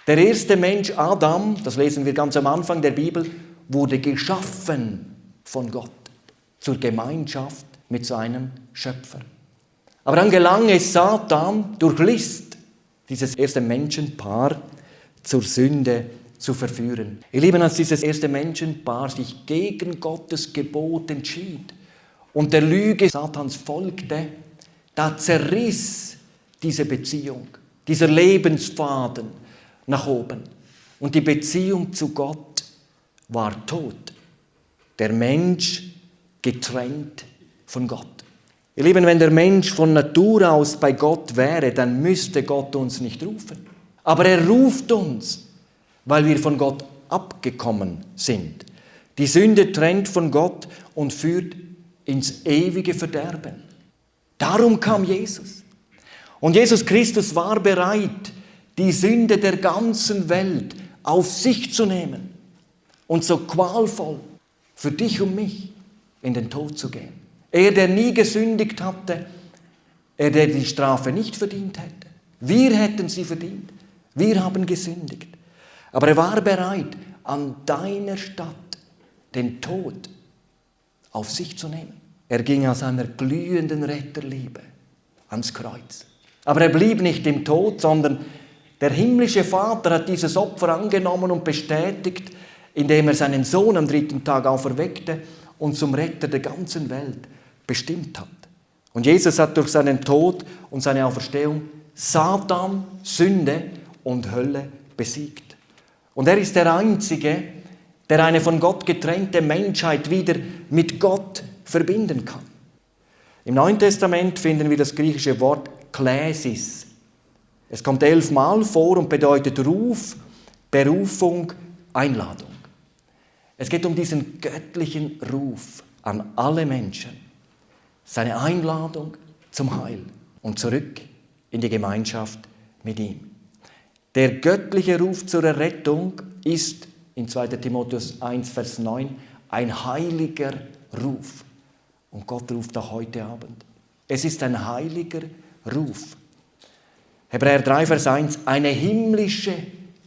Der erste Mensch, Adam, das lesen wir ganz am Anfang der Bibel, wurde geschaffen von Gott zur Gemeinschaft mit seinem Schöpfer. Aber dann gelang es Satan durch List, dieses erste Menschenpaar zur Sünde zu verführen. Ihr Lieben, als dieses erste Menschenpaar sich gegen Gottes Gebot entschied und der Lüge Satans folgte, da zerriss diese Beziehung, dieser Lebensfaden nach oben. Und die Beziehung zu Gott war tot. Der Mensch getrennt von Gott. Ihr Lieben, wenn der Mensch von Natur aus bei Gott wäre, dann müsste Gott uns nicht rufen. Aber er ruft uns, weil wir von Gott abgekommen sind. Die Sünde trennt von Gott und führt ins ewige Verderben. Darum kam Jesus. Und Jesus Christus war bereit, die Sünde der ganzen Welt auf sich zu nehmen und so qualvoll für dich und mich in den Tod zu gehen. Er, der nie gesündigt hatte, er, der die Strafe nicht verdient hätte. Wir hätten sie verdient. Wir haben gesündigt. Aber er war bereit, an deiner Stadt den Tod auf sich zu nehmen. Er ging aus einer glühenden Retterliebe ans Kreuz. Aber er blieb nicht im Tod, sondern der himmlische Vater hat dieses Opfer angenommen und bestätigt, indem er seinen Sohn am 3. Tag auferweckte und zum Retter der ganzen Welt bestimmt hat. Und Jesus hat durch seinen Tod und seine Auferstehung Satan, Sünde und Hölle besiegt. Und er ist der Einzige, der eine von Gott getrennte Menschheit wieder mit Gott verbinden kann. Im Neuen Testament finden wir das griechische Wort Klesis. Es kommt 11 Mal vor und bedeutet Ruf, Berufung, Einladung. Es geht um diesen göttlichen Ruf an alle Menschen. Seine Einladung zum Heil und zurück in die Gemeinschaft mit ihm. Der göttliche Ruf zur Errettung ist in 2. Timotheus 1, Vers 9 ein heiliger Ruf. Und Gott ruft auch heute Abend. Es ist ein heiliger Ruf. Hebräer 3, Vers 1, eine himmlische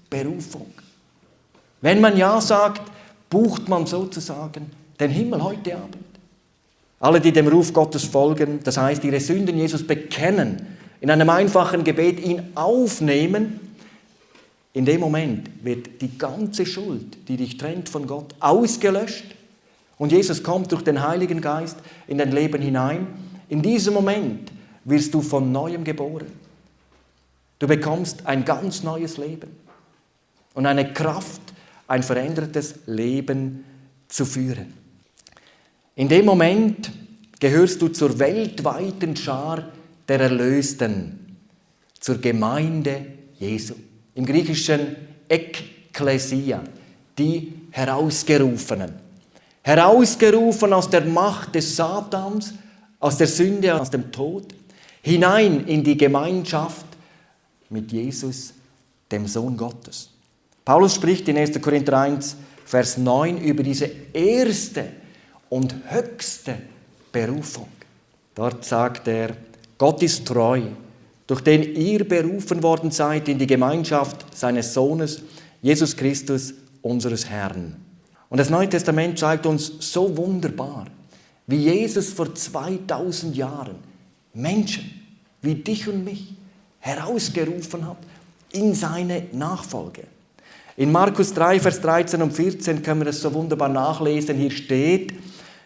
Berufung. Wenn man Ja sagt, bucht man sozusagen den Himmel heute Abend. Alle, die dem Ruf Gottes folgen, das heißt, ihre Sünden Jesus bekennen, in einem einfachen Gebet ihn aufnehmen, in dem Moment wird die ganze Schuld, die dich trennt von Gott, ausgelöscht und Jesus kommt durch den Heiligen Geist in dein Leben hinein. In diesem Moment wirst du von Neuem geboren. Du bekommst ein ganz neues Leben und eine Kraft, ein verändertes Leben zu führen. In dem Moment gehörst du zur weltweiten Schar der Erlösten, zur Gemeinde Jesu. Im Griechischen Ekklesia, die Herausgerufenen. Herausgerufen aus der Macht des Satans, aus der Sünde, aus dem Tod, hinein in die Gemeinschaft mit Jesus, dem Sohn Gottes. Paulus spricht in 1. Korinther 1, Vers 9 über diese erste und höchste Berufung. Dort sagt er, Gott ist treu, durch den ihr berufen worden seid in die Gemeinschaft seines Sohnes, Jesus Christus, unseres Herrn. Und das Neue Testament zeigt uns so wunderbar, wie Jesus vor 2000 Jahren Menschen wie dich und mich herausgerufen hat in seine Nachfolge. In Markus 3, Vers 13 und 14 können wir das so wunderbar nachlesen. Hier steht,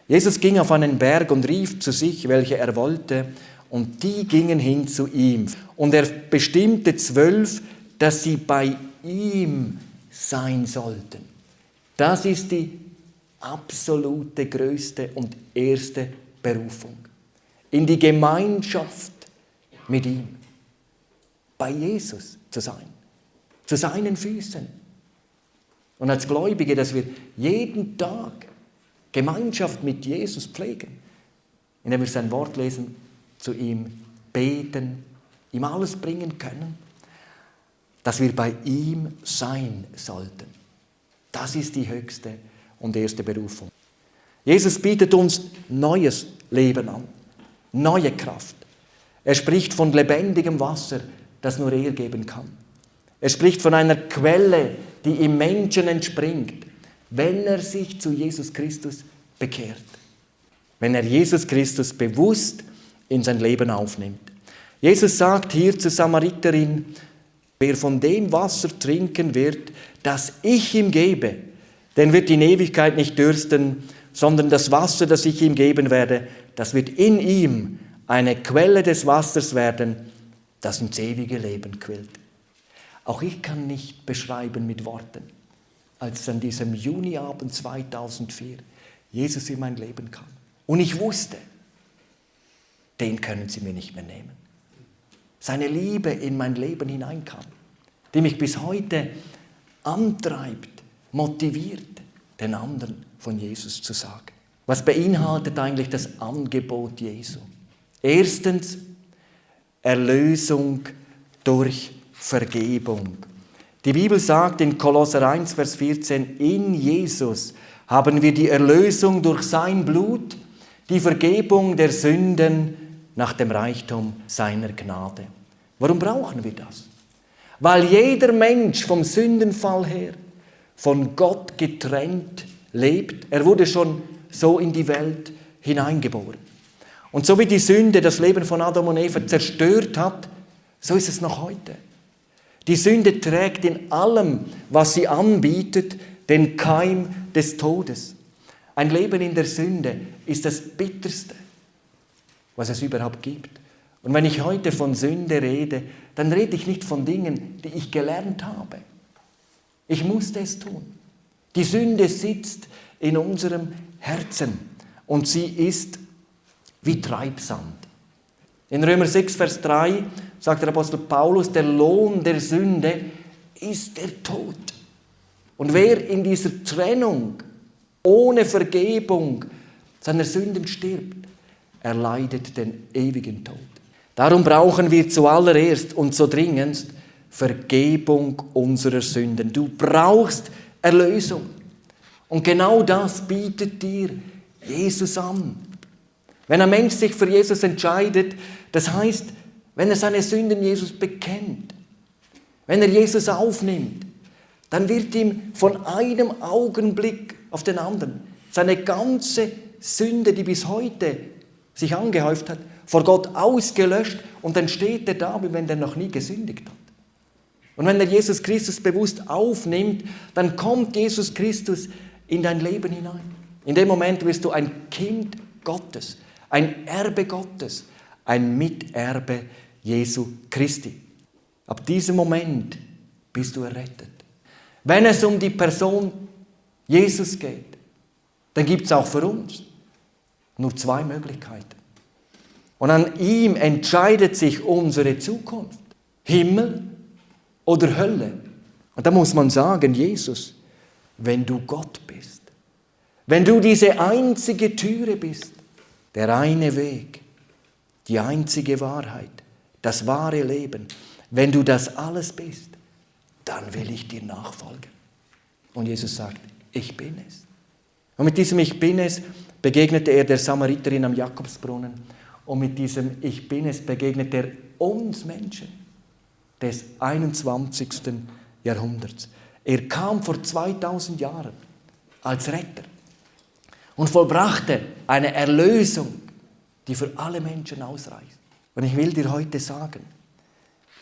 Jesus ging auf einen Berg und rief zu sich, welche er wollte, und die gingen hin zu ihm. Und er bestimmte 12, dass sie bei ihm sein sollten. Das ist die absolute, größte und erste Berufung. In die Gemeinschaft mit ihm. Bei Jesus zu sein. Zu seinen Füßen. Und als Gläubige, dass wir jeden Tag Gemeinschaft mit Jesus pflegen, indem wir sein Wort lesen, zu ihm beten, ihm alles bringen können, dass wir bei ihm sein sollten. Das ist die höchste und erste Berufung. Jesus bietet uns neues Leben an, neue Kraft. Er spricht von lebendigem Wasser, das nur er geben kann. Er spricht von einer Quelle, die im Menschen entspringt, wenn er sich zu Jesus Christus bekehrt. Wenn er Jesus Christus bewusst in sein Leben aufnimmt. Jesus sagt hier zur Samariterin, wer von dem Wasser trinken wird, das ich ihm gebe, den wird in Ewigkeit nicht dürsten, sondern das Wasser, das ich ihm geben werde, das wird in ihm eine Quelle des Wassers werden, das ins ewige Leben quillt. Auch ich kann nicht beschreiben mit Worten, als an diesem Juniabend 2004 Jesus in mein Leben kam. Und ich wusste, den können sie mir nicht mehr nehmen. Seine Liebe in mein Leben hineinkam, die mich bis heute antreibt, motiviert, den anderen von Jesus zu sagen. Was beinhaltet eigentlich das Angebot Jesu? Erstens, Erlösung durch Vergebung. Die Bibel sagt in Kolosser 1, Vers 14, in Jesus haben wir die Erlösung durch sein Blut, die Vergebung der Sünden nach dem Reichtum seiner Gnade. Warum brauchen wir das? Weil jeder Mensch vom Sündenfall her von Gott getrennt lebt. Er wurde schon so in die Welt hineingeboren. Und so wie die Sünde das Leben von Adam und Eva zerstört hat, so ist es noch heute. Die Sünde trägt in allem, was sie anbietet, den Keim des Todes. Ein Leben in der Sünde ist das Bitterste, was es überhaupt gibt. Und wenn ich heute von Sünde rede, dann rede ich nicht von Dingen, die ich gelernt habe. Ich musste es tun. Die Sünde sitzt in unserem Herzen und sie ist wie Treibsand. In Römer 6, Vers 3 sagt der Apostel Paulus, der Lohn der Sünde ist der Tod. Und wer in dieser Trennung ohne Vergebung seiner Sünden stirbt, erleidet den ewigen Tod. Darum brauchen wir zuallererst und so dringendst Vergebung unserer Sünden. Du brauchst Erlösung. Und genau das bietet dir Jesus an. Wenn ein Mensch sich für Jesus entscheidet, das heißt, wenn er seine Sünden Jesus bekennt, wenn er Jesus aufnimmt, dann wird ihm von einem Augenblick auf den anderen seine ganze Sünde, die bis heute sich angehäuft hat, vor Gott ausgelöscht und dann steht er da, wie wenn er noch nie gesündigt hat. Und wenn er Jesus Christus bewusst aufnimmt, dann kommt Jesus Christus in dein Leben hinein. In dem Moment wirst du ein Kind Gottes, ein Erbe Gottes, ein Miterbe Jesu Christi. Ab diesem Moment bist du errettet. Wenn es um die Person Jesus geht, dann gibt es auch für uns nur zwei Möglichkeiten. Und an ihm entscheidet sich unsere Zukunft. Himmel oder Hölle. Und da muss man sagen, Jesus, wenn du Gott bist, wenn du diese einzige Türe bist, der eine Weg, die einzige Wahrheit, das wahre Leben, wenn du das alles bist, dann will ich dir nachfolgen. Und Jesus sagt, ich bin es. Und mit diesem Ich bin es begegnete er der Samariterin am Jakobsbrunnen. Und mit diesem Ich bin es begegnet er uns Menschen des 21. Jahrhunderts. Er kam vor 2000 Jahren als Retter und vollbrachte eine Erlösung, die für alle Menschen ausreicht. Und ich will dir heute sagen,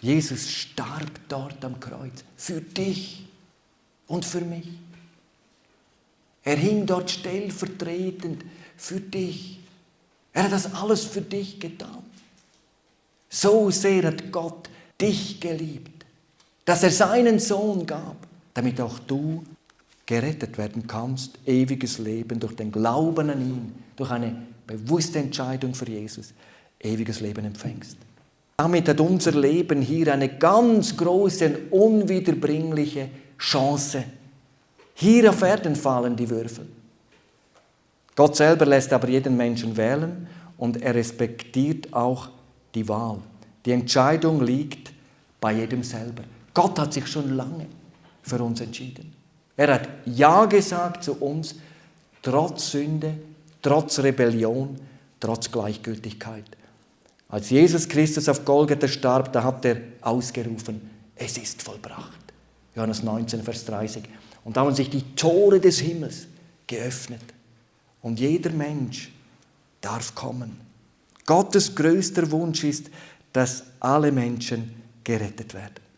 Jesus starb dort am Kreuz für dich und für mich. Er hing dort stellvertretend für dich. Er hat das alles für dich getan. So sehr hat Gott dich geliebt, dass er seinen Sohn gab, damit auch du gerettet werden kannst, ewiges Leben durch den Glauben an ihn, durch eine bewusste Entscheidung für Jesus, ewiges Leben empfängst. Damit hat unser Leben hier eine ganz große und unwiederbringliche Chance. Hier auf Erden fallen die Würfel. Gott selber lässt aber jeden Menschen wählen und er respektiert auch die Wahl. Die Entscheidung liegt bei jedem selber. Gott hat sich schon lange für uns entschieden. Er hat Ja gesagt zu uns, trotz Sünde, trotz Rebellion, trotz Gleichgültigkeit. Als Jesus Christus auf Golgatha starb, da hat er ausgerufen, es ist vollbracht. Johannes 19, Vers 30. Und da haben sich die Tore des Himmels geöffnet. Und jeder Mensch darf kommen. Gottes größter Wunsch ist, dass alle Menschen gerettet werden.